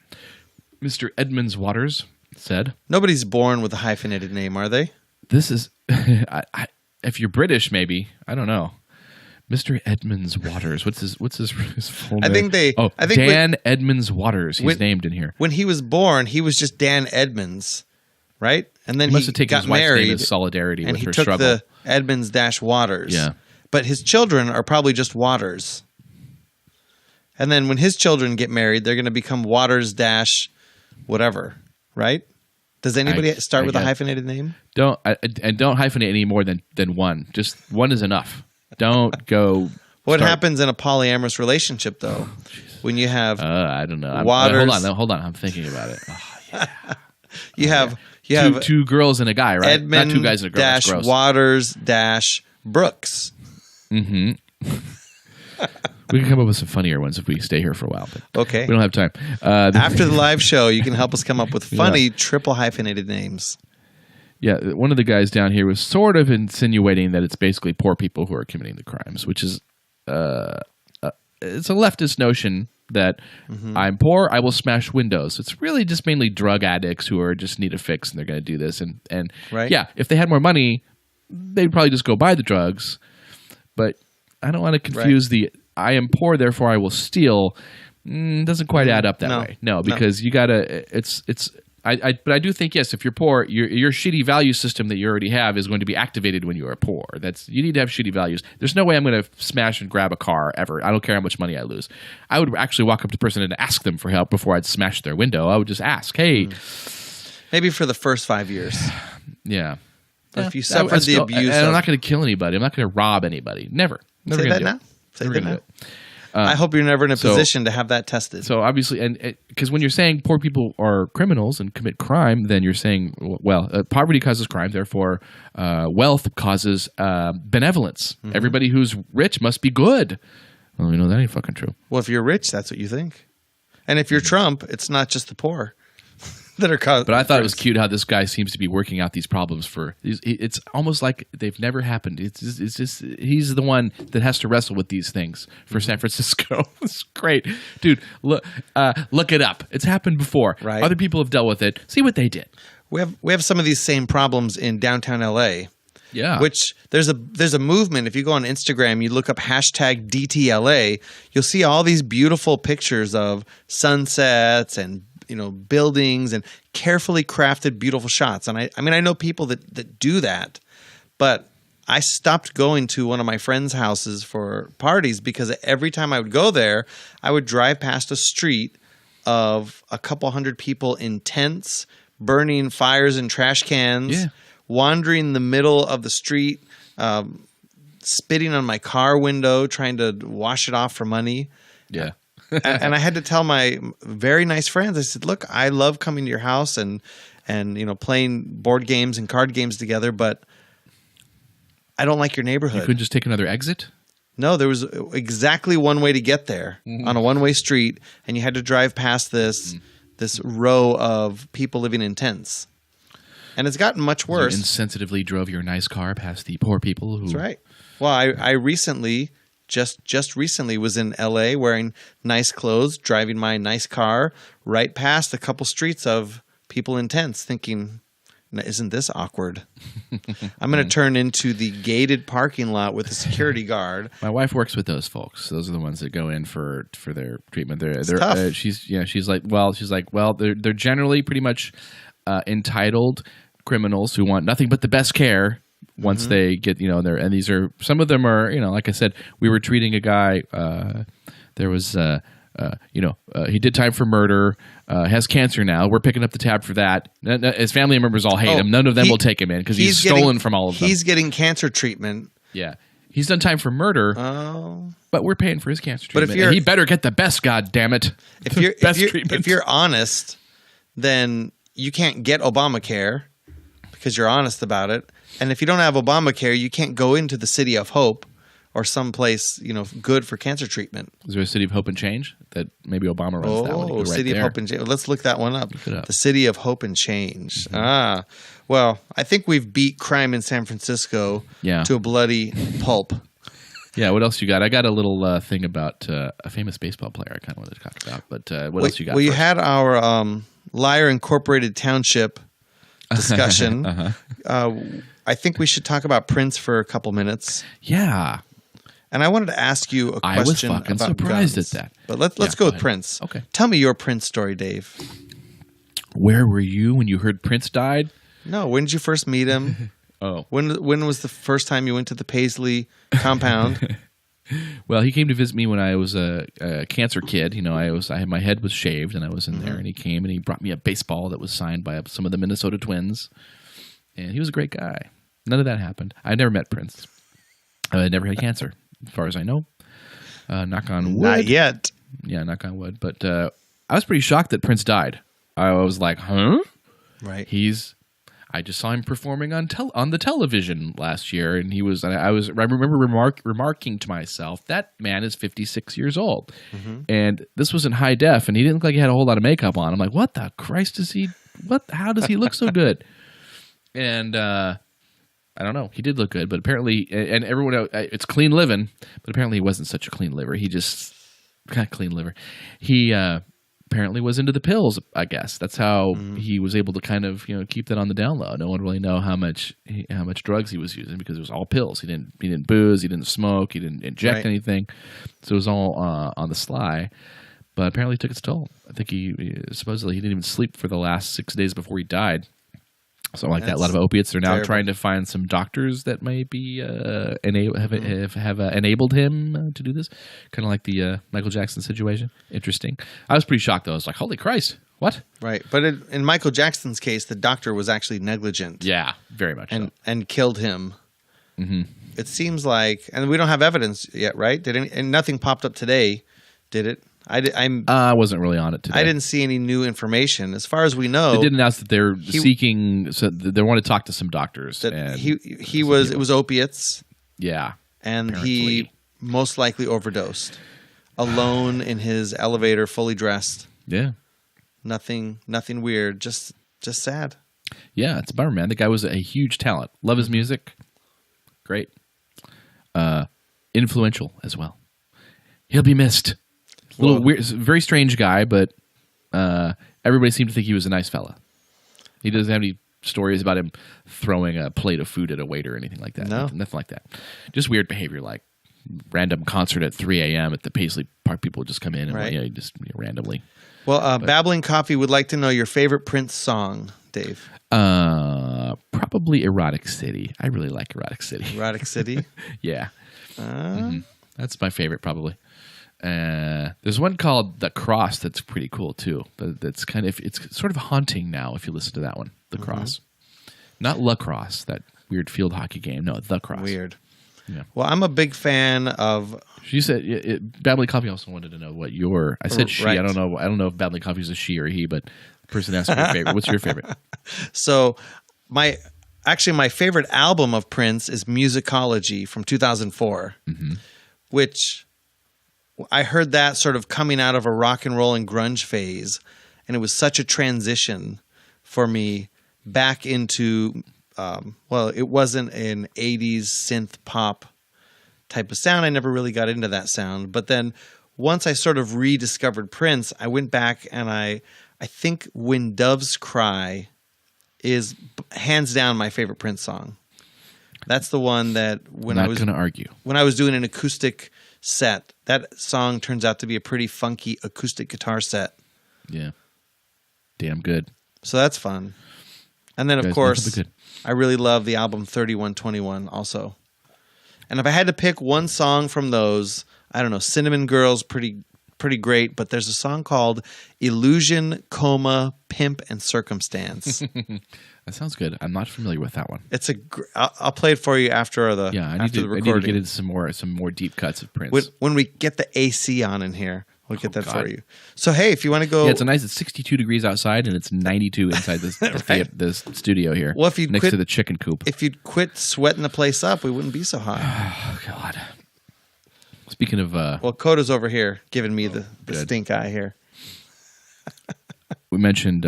Mr. Edmonds Waters said, Nobody's born with a hyphenated name, are they? "This is if you're British, maybe I don't know." Mr. Edmonds Waters. What's his full name? I think Dan Edmonds Waters. He's named in here. When he was born, he was just Dan Edmonds, right? And then he must have taken got his wife's married name as solidarity and with he her took struggle. the Edmonds-Waters. Yeah. But his children are probably just Waters. And then when his children get married, they're going to become Waters-whatever, right? Does anybody start with a hyphenated name? Don't hyphenate any more than one. Just one is enough. Don't go. What happens in a polyamorous relationship, though, when you have I don't know. Waters? Hold on. I'm thinking about it. Oh, yeah. you have two girls and a guy, right? Edmund Not two guys and a girl. That's gross. Waters Brooks. Mm-hmm. We can come up with some funnier ones if we stay here for a while. But okay. We don't have time. After the live show, you can help us come up with funny triple hyphenated names. Yeah, one of the guys down here was sort of insinuating that it's basically poor people who are committing the crimes, which is it's a leftist notion that I'm poor, I will smash windows. It's really just mainly drug addicts who are just need a fix and they're going to do this. And right. Yeah, if they had more money, they'd probably just go buy the drugs. But I don't want to confuse the I am poor, therefore I will steal. Doesn't quite add up that way. No, because you got to but I do think, yes, if you're poor, your shitty value system that you already have is going to be activated when you are poor. You need to have shitty values. There's no way I'm going to smash and grab a car ever. I don't care how much money I lose. I would actually walk up to the person and ask them for help before I'd smash their window. I would just ask, hey. Maybe for the first 5 years. Yeah. But if you suffered the abuse I'm not going to kill anybody. I'm not going to rob anybody. Never. Say that now? Say that now? I hope you're never in a position to have that tested. So obviously, and because when you're saying poor people are criminals and commit crime, then you're saying, well, poverty causes crime, therefore wealth causes benevolence. Mm-hmm. Everybody who's rich must be good. Well, we know that ain't fucking true. Well, if you're rich, that's what you think. And if you're Trump, it's not just the poor that are caused. But I thought it was cute how this guy seems to be working out these problems for. It's almost like they've never happened. It's just he's the one that has to wrestle with these things for San Francisco. It's great, dude. Look it up. It's happened before. Right. Other people have dealt with it. See what they did. We have some of these same problems in downtown LA. Yeah. Which there's a movement. If you go on Instagram, you look up hashtag DTLA, you'll see all these beautiful pictures of sunsets and buildings and carefully crafted beautiful shots. And I know people that do that, but I stopped going to one of my friends' houses for parties because every time I would go there, I would drive past a street of a couple hundred people in tents, burning fires in trash cans, wandering the middle of the street, spitting on my car window, trying to wash it off for money. Yeah. And I had to tell my very nice friends, I said, look, I love coming to your house and playing board games and card games together, but I don't like your neighborhood. You couldn't just take another exit? No, there was exactly one way to get there on a one-way street, and you had to drive past this row of people living in tents. And it's gotten much worse. You insensitively drove your nice car past the poor people who... That's right. Well, I recently... Just recently was in LA wearing nice clothes, driving my nice car right past a couple streets of people in tents thinking, isn't this awkward? I'm going to turn into the gated parking lot with a security guard. My wife works with those folks. Those are the ones that go in for their treatment. They're tough. She's like, well, they're generally pretty much entitled criminals who want nothing but the best care once they get, there. And these are, some of them are, like I said, we were treating a guy, there was, he did time for murder, has cancer now. We're picking up the tab for that. His family members all hate him. None of them will take him in because he's stolen from all of them. He's getting cancer treatment. Yeah. He's done time for murder, but we're paying for his cancer treatment. But if he better get the best, goddammit. If you're honest, then you can't get Obamacare because you're honest about it. And if you don't have Obamacare, you can't go into the City of Hope or someplace, good for cancer treatment. Is there a City of Hope and Change that maybe Obama runs that one? Right City there. of Hope and Change. Let's look that one up. Look it up. The City of Hope and Change. Well, I think we've beat crime in San Francisco to a bloody pulp. Yeah, what else you got? I got a little thing about a famous baseball player I kind of wanted to talk about, but what else you got? Well, you had our Liar Incorporated Township discussion. I think we should talk about Prince for a couple minutes. Yeah. And I wanted to ask you a question. I was fucking about surprised guns. at that. But let's go with Prince. Okay. Tell me your Prince story, Dave. Where were you when you heard Prince died? No, when did you first meet him? When was the first time you went to the Paisley compound? Well, he came to visit me when I was a cancer kid. My head was shaved and I was in there, and he came and he brought me a baseball that was signed by some of the Minnesota Twins, and he was a great guy. None of that happened. I never met Prince. I never had cancer, as far as I know. Knock on wood. Not yet. Yeah, knock on wood. But I was pretty shocked that Prince died. I was like, huh? Right. I just saw him performing on the television last year, and I remember remarking to myself, that man is 56 years old, and this was in high def, and he didn't look like he had a whole lot of makeup on. I'm like, what the Christ is he? How does he look so good? And I don't know. He did look good, but apparently, and everyone else, it's clean living, but apparently he wasn't such a clean liver. He just got clean liver. He apparently was into the pills, I guess. That's how he was able to kind of keep that on the down low. No one really know how much drugs he was using because it was all pills. He didn't booze, he didn't smoke, he didn't inject anything. So it was all on the sly. But apparently it took its toll. I think supposedly he didn't even sleep for the last 6 days before he died. Something like that. A lot of opiates. They're now trying to find some doctors that may be have enabled him to do this. Kind of like the Michael Jackson situation. Interesting. I was pretty shocked, though. I was like, holy Christ, what? Right. But in Michael Jackson's case, the doctor was actually negligent. Yeah, very much and killed him. Mm-hmm. It seems like, and we don't have evidence yet, right? And nothing popped up today, did it? I wasn't really on it today. I didn't see any new information. As far as we know, they did announce that they're seeking. So they want to talk to some doctors. That it was opiates. Yeah, and apparently. He most likely overdosed, alone in his elevator, fully dressed. Yeah, nothing weird. Just sad. Yeah, it's a bummer, man. The guy was a huge talent. Love his music. Great. Influential as well. He'll be missed. Little weird, very strange guy, but everybody seemed to think he was a nice fella. He doesn't have any stories about him throwing a plate of food at a waiter or anything like that. No. Nothing like that. Just weird behavior, like random concert at 3 a.m. at the Paisley Park. People would just come in and just randomly. Well, Babbling Coffee would like to know your favorite Prince song, Dave. Probably Erotic City. I really like Erotic City. Erotic City? Yeah. That's my favorite, probably. There's one called The Cross that's pretty cool too. That's it's sort of haunting now if you listen to that one. The Cross, not lacrosse, that weird field hockey game. No, The Cross. Weird. Yeah. Well, I'm a big fan of. She said Babbling Coffee also wanted to know what your. I said she. Right. I don't know if Babbling Coffee is a she or he, but the person asked me your favorite. What's your favorite? So my favorite album of Prince is Musicology from 2004, which. I heard that sort of coming out of a rock and roll and grunge phase, and it was such a transition for me back into, it wasn't an 80s synth pop type of sound. I never really got into that sound. But then once I sort of rediscovered Prince, I went back and I think When Doves Cry is hands down my favorite Prince song. That's the one that when I was doing an acoustic set, that song turns out to be a pretty funky acoustic guitar set. Yeah. Damn good. So that's fun. And then, of Guys, course, that'll be good. I really love the album 3121 also. And if I had to pick one song from those, I don't know, Cinnamon Girl's pretty great, but there's a song called Illusion, Coma, Pimp, and Circumstance. That sounds good. I'm not familiar with that one. It's I'll play it for you after the Yeah, I after the need recording. to get into some more deep cuts of Prince. When we get the AC on in here, we'll get that God. for you. So hey, if you want to go, Yeah, it's 62 degrees outside and it's 92 inside this this studio here. Well, if you next quit- to the chicken coop. if you'd quit sweating the place up, we wouldn't be so hot. Oh God. Speaking of, Well, Coda's over here giving me the good. stink eye here. we mentioned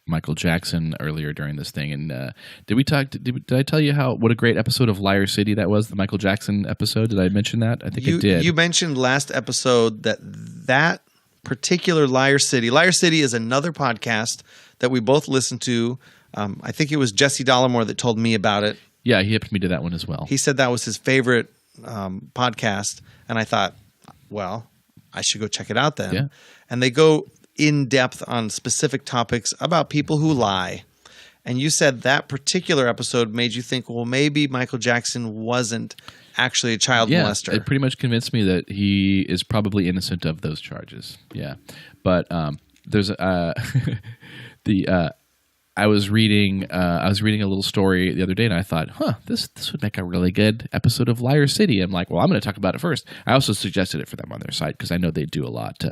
Michael Jackson earlier during this thing, and did we talk? Did I tell you what a great episode of Liar City that was? The Michael Jackson episode. Did I mention that? I think I did. You mentioned last episode that particular Liar City. Liar City is another podcast that we both listen to. I think it was Jesse Dollamore that told me about it. Yeah, he hipped me to that one as well. He said that was his favorite podcast, and I thought, well, I should go check it out then. Yeah. And they go in depth on specific topics about people who lie. And you said that particular episode made you think, well, maybe Michael Jackson wasn't actually a child molester. It pretty much convinced me that he is probably innocent of those charges. Yeah, but there's I was reading a little story the other day, and I thought, this would make a really good episode of Liar City. I'm like, well, I'm going to talk about it first. I also suggested it for them on their site because I know they do a lot.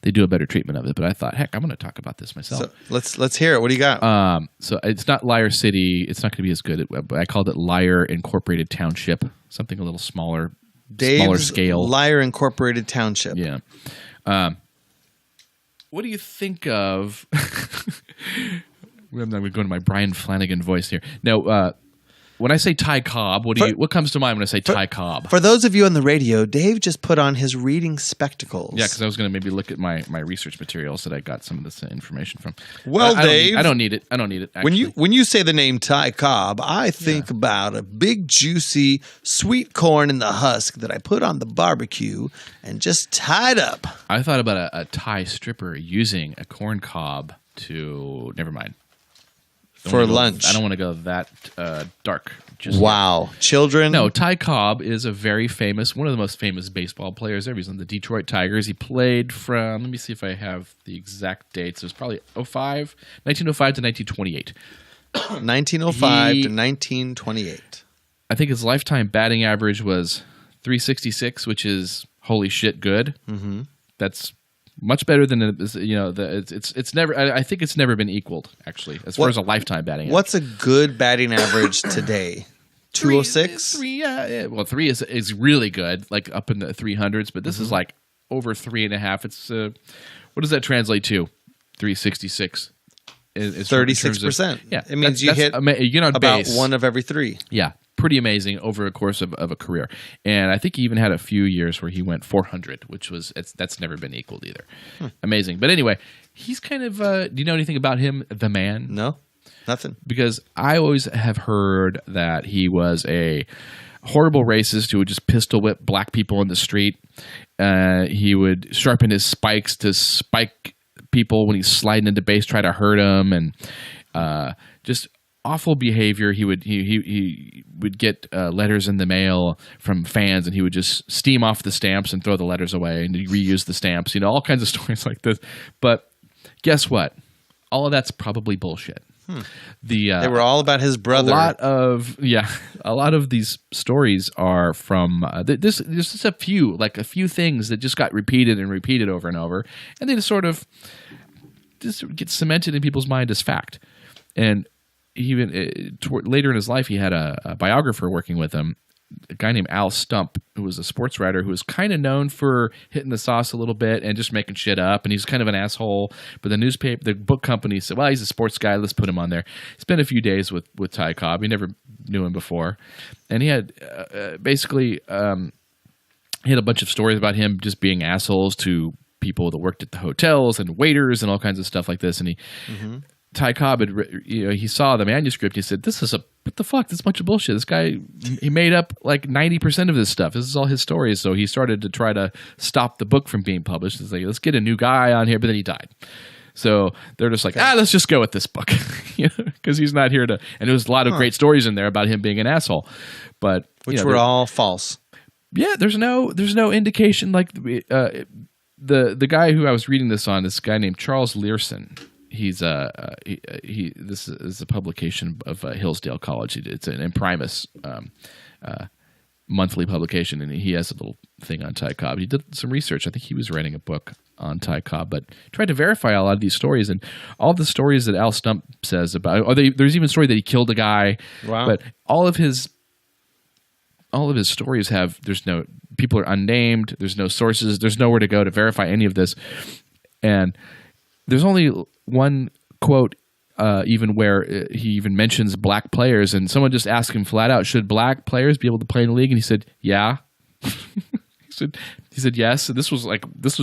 They do a better treatment of it. But I thought, heck, I'm going to talk about this myself. So let's hear it. What do you got? So it's not Liar City. It's not going to be as good. I called it Liar Incorporated Township, something a little smaller Dave's scale. Liar Incorporated Township. Yeah. What do you think of? I'm not going to go into my Brian Flanagan voice here. No, when I say Ty Cobb, what comes to mind when I say Ty Cobb? For those of you on the radio, Dave just put on his reading spectacles. Yeah, because I was going to maybe look at my research materials that I got some of this information from. Well, Dave, I don't need it. Actually. When you say the name Ty Cobb, I think about a big, juicy, sweet corn in the husk that I put on the barbecue and just tied up. I thought about a Thai stripper using a corn cob to. Never mind. For lunch. I don't want to go that dark. Wow. Children? No, Ty Cobb is a very famous, one of the most famous baseball players ever. He's on the Detroit Tigers. He played from, let me see if I have the exact dates. It was probably 1905 to 1928. 1905 to 1928. I think his lifetime batting average was 366, which is holy shit good. Mm-hmm. That's much better than it's never. I think it's never been equaled actually as far as a lifetime batting average. What's a good batting average today? 206. Well, 3 is really good, like up in the 300s. But this is like over 3.5. It's what does that translate to? 366. 36%. Yeah, it means you hit about base. one of every 3. Yeah, pretty amazing over a course of a career. And I think he even had a few years where he went 400, which was that's never been equaled either. Amazing. But anyway, he's kind of. Do you know anything about him, the man? No, nothing. Because I always have heard that he was a horrible racist who would just pistol whip black people in the street. He would sharpen his spikes to spike people when he's sliding into base, try to hurt them, and just awful behavior. He would get letters in the mail from fans, and he would just steam off the stamps and throw the letters away and reuse the stamps. All kinds of stories like this. But guess what? All of that's probably bullshit. They were all about his brother. A lot of these stories are from there's just a few things that just got repeated and repeated over and over, and they just sort of just get cemented in people's mind as fact. And even later in his life, he had a biographer working with him, a guy named Al Stump, who was a sports writer who was kind of known for hitting the sauce a little bit and just making shit up. And he's kind of an asshole. But the book company said, well, he's a sports guy. Let's put him on there. Spent a few days with Ty Cobb. He never knew him before. And he had he had a bunch of stories about him just being assholes to people that worked at the hotels and waiters and all kinds of stuff like this. And Ty Cobb he saw the manuscript. He said, what the fuck? This is a bunch of bullshit. This guy, he made up like 90% of this stuff. This is all his stories. So he started to try to stop the book from being published. It's like, let's get a new guy on here. But then he died. So they're just like, let's just go with this book, because he's not here to. And there was a lot of great stories in there about him being an asshole, but which were all false. Yeah, there's no indication. Like the guy who I was reading this on, this guy named Charles Learson. He's this is a publication of Hillsdale College. It's an Imprimis monthly publication, and he has a little thing on Ty Cobb. He did some research. I think he was writing a book on Ty Cobb, but tried to verify a lot of these stories, and all the stories that Al Stump says about. There's even a story that he killed a guy. Wow. But all of his stories have. There's no people are unnamed. There's no sources. There's nowhere to go to verify any of this, and there's only one quote. Even where he even mentions black players, and someone just asked him flat out, should black players be able to play in the league? And he said, yeah. He said yes. And this was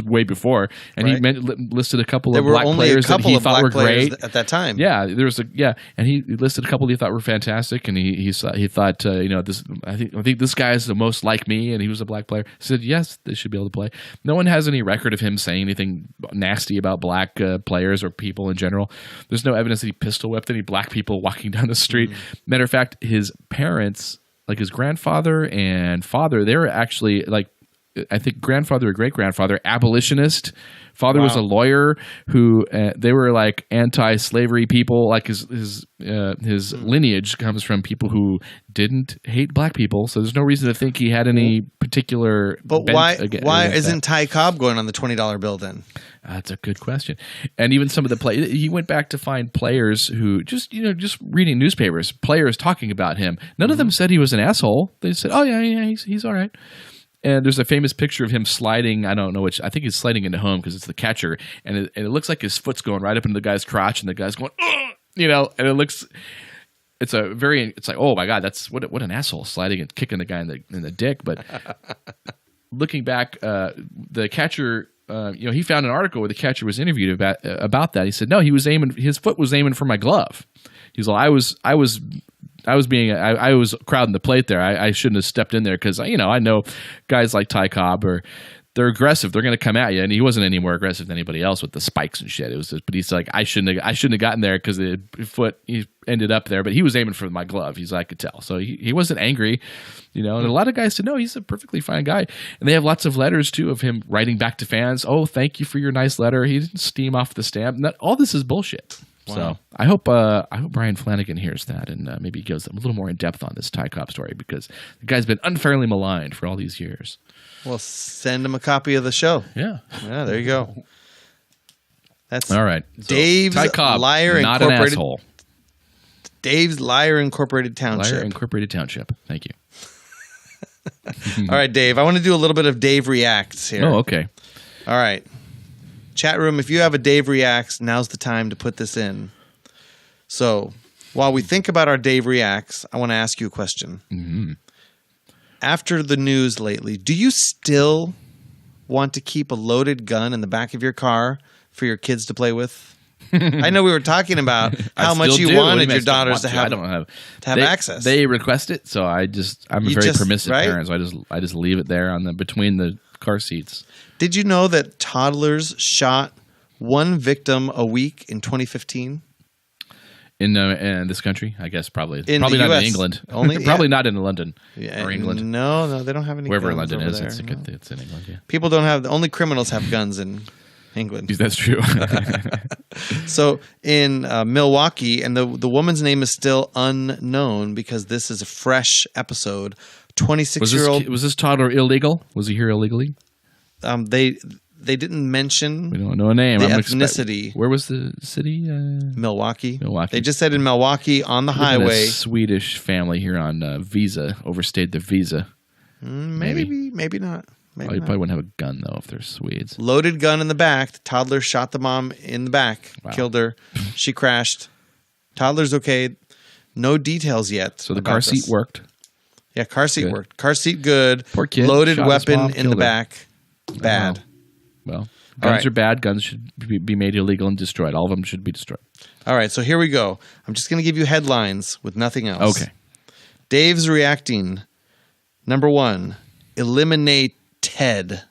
way before, and he listed a couple of black players that he thought were great at that time. Yeah, and he listed a couple he thought were fantastic, and he thought this. I think this guy is the most like me, and he was a black player. He said yes, they should be able to play. No one has any record of him saying anything nasty about black players or people in general. There's no evidence that he pistol whipped any black people walking down the street. Matter of fact, his parents, like his grandfather and father, they were actually like. I think grandfather or great-grandfather, abolitionist. Father was a lawyer who they were like anti-slavery people. Like his lineage comes from people who didn't hate black people. So there's no reason to think he had any particular. But why isn't Ty Cobb going on the $20 bill then? That's a good question. And even some of the he went back to find players who just reading newspapers, players talking about him. None of them said he was an asshole. They said, "Oh yeah, he's all right." And there's a famous picture of him sliding. I don't know which. I think he's sliding into home because it's the catcher, and it looks like his foot's going right up into the guy's crotch, and the guy's going, ugh! And it looks. It's like, oh my God, that's what an asshole, sliding and kicking the guy in the dick. But looking back, the catcher, he found an article where the catcher was interviewed about that. He said, no, his foot was aiming for my glove. He's like, I was crowding the plate there. I shouldn't have stepped in there because I know guys like Ty Cobb they're aggressive. They're going to come at you, and he wasn't any more aggressive than anybody else with the spikes and shit. It was, but he's like, I shouldn't have gotten there because the foot he ended up there, but he was aiming for my glove. I could tell, so he wasn't angry, And a lot of guys said, no, he's a perfectly fine guy, and they have lots of letters too of him writing back to fans. Oh, thank you for your nice letter. He didn't steam off the stamp. All this is bullshit. Wow. So I hope Brian Flanagan hears that and maybe goes a little more in depth on this Ty Cobb story because the guy's been unfairly maligned for all these years. Well, send him a copy of the show. Yeah, there you go. That's all right. Dave's Ty Cobb, Liar not Incorporated. An asshole. Dave's Liar Incorporated Township. Liar Incorporated Township. Thank you. All right, Dave. I want to do a little bit of Dave Reacts here. Oh, okay. All right. Chat room, if you have a Dave Reacts, now's the time to put this in. So, while we think about our Dave Reacts, I want to ask you a question. Mm-hmm. After the news lately, do you still want to keep a loaded gun in the back of your car for your kids to play with? I know we were talking about how much you wanted your daughters to have access. They request it, so I'm a very permissive parent, so I just leave it there between the car seats. Did you know that toddlers shot one victim a week in 2015? In this country, I guess probably in not US, in England. Only, probably not in London or England. No, they don't have any. Wherever guns London is, there, it's in England. Yeah, people don't have. Only criminals have guns in England. That's true. So in Milwaukee, and the woman's name is still unknown because this is a fresh episode. 26-year-old. Was this toddler illegal? Was he here illegally? They didn't mention. We don't know a name. The ethnicity. Where was the city? Milwaukee. Milwaukee. They just said in Milwaukee on the highway. A Swedish family here on visa overstayed the visa. Maybe not. You probably wouldn't have a gun though if they're Swedes. Loaded gun in the back. The toddler shot the mom in the back. Wow. Killed her. She crashed. Toddler's okay. No details yet. So the car seat worked. Yeah, car seat worked. Car seat good. Poor kid. Loaded shot weapon mom, in the back. Bad. Well, guns are bad. Guns should be made illegal and destroyed. All of them should be destroyed. All right, so here we go. I'm just going to give you headlines with nothing else. Okay. Dave's reacting. Number 1, eliminate Ted.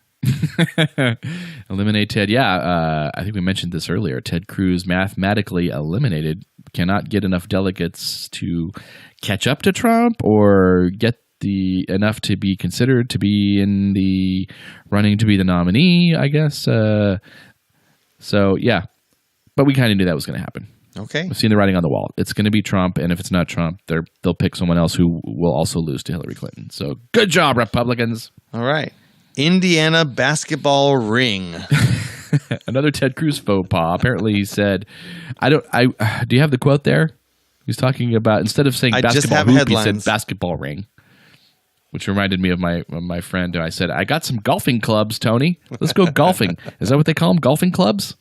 Eliminate Ted. Yeah, I think we mentioned this earlier. Ted Cruz mathematically eliminated, cannot get enough delegates to catch up to Trump or get enough to be considered to be in the running to be the nominee, I guess. So, yeah. But we kind of knew that was going to happen. Okay. We've seen the writing on the wall. It's going to be Trump, and if it's not Trump, they'll pick someone else who will also lose to Hillary Clinton. So, good job, Republicans. All right. Indiana basketball ring. Another Ted Cruz faux pas. Apparently, he said, do you have the quote there? He's talking about, instead of saying I just basketball have hoop, headlines. he said basketball ring, which reminded me of my friend. I said, I got some golfing clubs, Tony. Let's go golfing. Is that what they call them? Golfing clubs?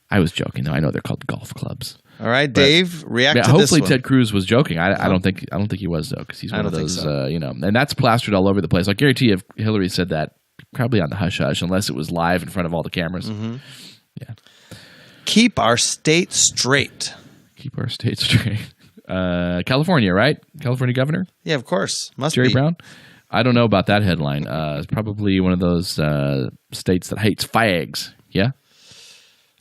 I was joking. No, I know they're called golf clubs. All right, Dave, react to this hopefully one. Ted Cruz was joking. I don't think he was, though, because he's one of those, and that's plastered all over the place. I guarantee if Hillary said that, probably on the hush-hush, unless it was live in front of all the cameras. Mm-hmm. Yeah. Keep our state straight. Keep our state straight. California, right? California governor? Yeah, of course. Must Jerry be. Brown? I don't know about that headline. It's probably one of those states that hates fags. Yeah?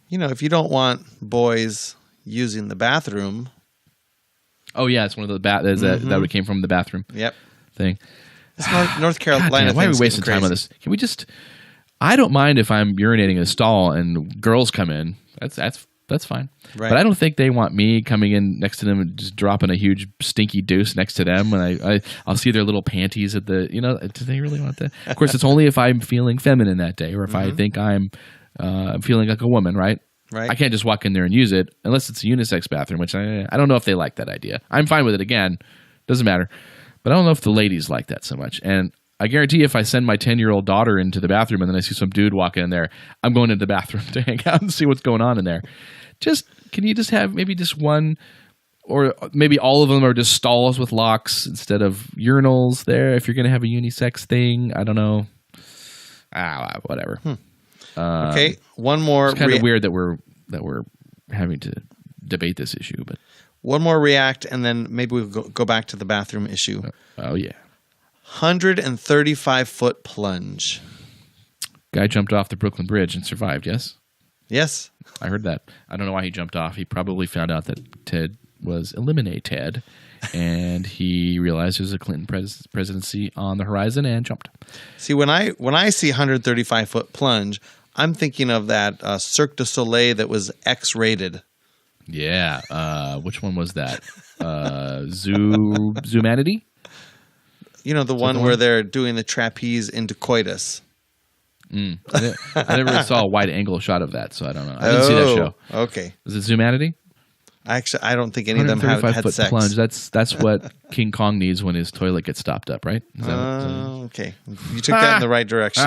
You know, if you don't want boys using the bathroom. Oh, yeah. It's one of the that came from the bathroom Yep. thing. This North Carolina God, why are we thing's wasting getting time on crazy. this? Can we just... I don't mind if I'm urinating in a stall and girls come in. That's fine. Right. But I don't think they want me coming in next to them and just dropping a huge stinky deuce next to them. And I'll see their little panties at the, do they really want that? Of course, it's only if I'm feeling feminine that day or if I think I'm feeling like a woman, right? Right. I can't just walk in there and use it unless it's a unisex bathroom, which I don't know if they like that idea. I'm fine with it again. Doesn't matter. But I don't know if the ladies like that so much. And I guarantee if I send my 10-year-old daughter into the bathroom and then I see some dude walk in there, I'm going into the bathroom to hang out and see what's going on in there. Can you just have maybe just one, or maybe all of them are just stalls with locks instead of urinals there if you're going to have a unisex thing? I don't know. Whatever. Okay, one more. It's kind of weird that we're having to debate this issue, but one more react, and then maybe we'll go back to the bathroom issue. Oh yeah. 135-foot plunge. Guy jumped off the Brooklyn Bridge and survived, yes? Yes. I heard that. I don't know why he jumped off. He probably found out that Ted was eliminated, and he realized there's a Clinton presidency on the horizon and jumped. See, when I see 135-foot plunge, I'm thinking of that Cirque du Soleil that was X-rated. Yeah. Which one was that? Zoomanity? You know, the one where they're doing the trapeze into coitus. I never saw a wide angle shot of that, so I don't know. I didn't see that show. Okay. Is it Zoomanity? Actually, I don't think any of them had 135-foot sex. plunge. That's what King Kong needs when his toilet gets stopped up, right? Is that Okay. You took that in the right direction.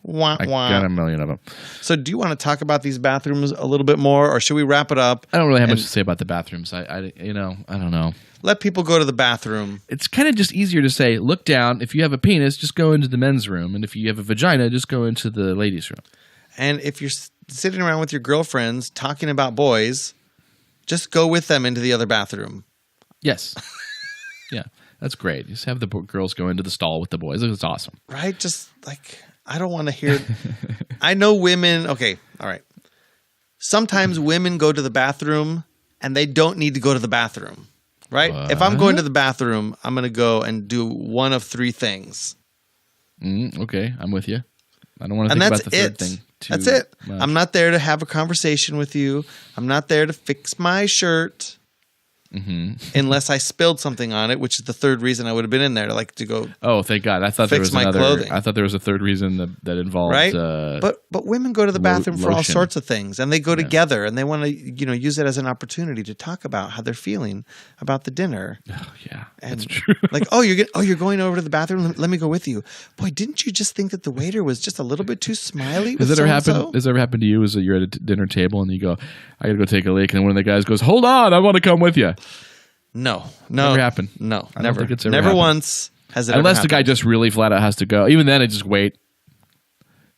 Wah, I wah. got a million of them. So do you want to talk about these bathrooms a little bit more, or should we wrap it up? I don't really have much to say about the bathrooms. I don't know. Let people go to the bathroom. It's kind of just easier to say, look down. If you have a penis, just go into the men's room. And if you have a vagina, just go into the ladies' room. And if you're sitting around with your girlfriends talking about boys, just go with them into the other bathroom. Yes. Yeah, that's great. Just have the girls go into the stall with the boys. It's awesome. Right? Just like, I don't want to hear. I know women. Okay. All right. Sometimes women go to the bathroom and they don't need to go to the bathroom. Right? What? If I'm going to the bathroom, I'm going to go and do one of three things. Okay, I'm with you. I don't want to And think that's about the third it. thing too That's it. much. I'm not there to have a conversation with you. I'm not there to fix my shirt. Unless I spilled something on it, which is the third reason I would have been in there, to go. Oh, thank God! I thought there Fix was my another. clothing. I thought there was a third reason that involved. Right, but women go to the bathroom for all lotion. sorts of things, and they go together, and they want to use it as an opportunity to talk about how they're feeling about the dinner. Oh, yeah, And that's true. you're going over to the bathroom. Let me go with you. Boy, didn't you just think that the waiter was just a little bit too smiley? Has with that ever so-and-so? happened? Has that ever happened to you? Is that you're at a dinner table and you go, "I got to go take a leak," and then one of the guys goes, "Hold on, I want to come with you." No, Never happened. No, I don't never. think it's ever never happened. once has it. Unless ever the guy happened. just really flat out has to go. Even then, I just wait.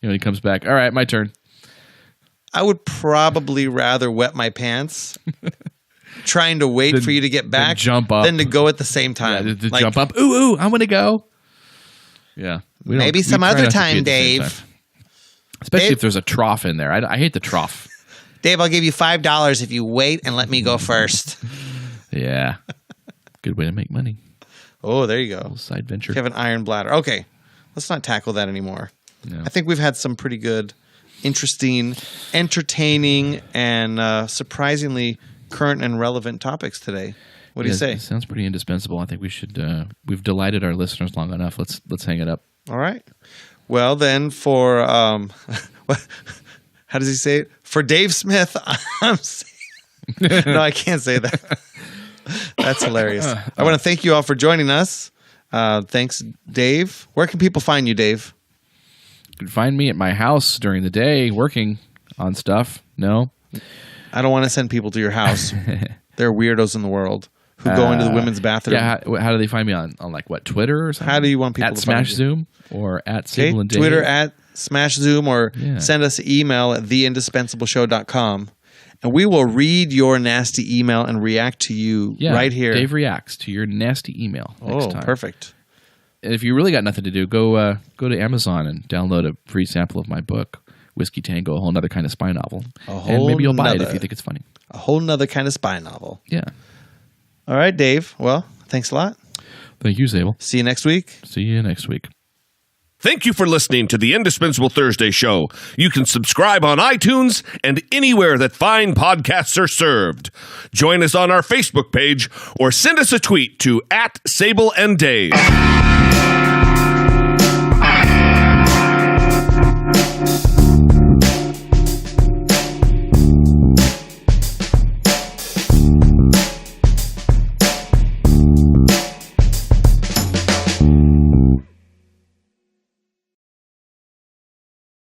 He comes back. All right, my turn. I would probably rather wet my pants trying to wait for you to get back jump up. than to go at the same time. To jump up. Ooh, I want to go. Yeah. Maybe some try other not to pee time, at the same Dave. time. Especially Dave? if there's a trough in there. I hate the trough. Dave, I'll give you $5 if you wait and let me go first. Yeah. Good way to make money. Oh, there you go. Little side venture. If you have an iron bladder. Okay, let's not tackle that anymore. No. I think we've had some pretty good, interesting, entertaining, and surprisingly current and relevant topics today. What do you say? It sounds pretty indispensable. I think we should. We've delighted our listeners long enough. Let's hang it up. All right. Well, then for how does he say it? For Dave Smith, I'm saying, no, I can't say that. That's hilarious. I want to thank you all for joining us. Thanks, Dave. Where can people find you, Dave? You can find me at my house during the day working on stuff. No, I don't want to send people to your house. There are weirdos in the world who go into the women's bathroom. Yeah, how do they find me on like what, Twitter or something? How do you want people at to Smash find you? Zoom or at Okay, Sable and Dave? Twitter at Smash Zoom, or Yeah. send us an email at theindispensable.show.com. And we will read your nasty email and react to you right here. Dave reacts to your nasty email next time. Perfect. And if you really got nothing to do, go to Amazon and download a free sample of my book, Whiskey Tango, a whole nother kind of spy novel. And maybe you'll buy it if you think it's funny. A whole nother kind of spy novel. Yeah. All right, Dave. Well, thanks a lot. Thank you, Sable. See you next week. See you next week. Thank you for listening to the Indispensable Thursday Show. You can subscribe on iTunes and anywhere that fine podcasts are served. Join us on our Facebook page or send us a tweet to @SableandDave.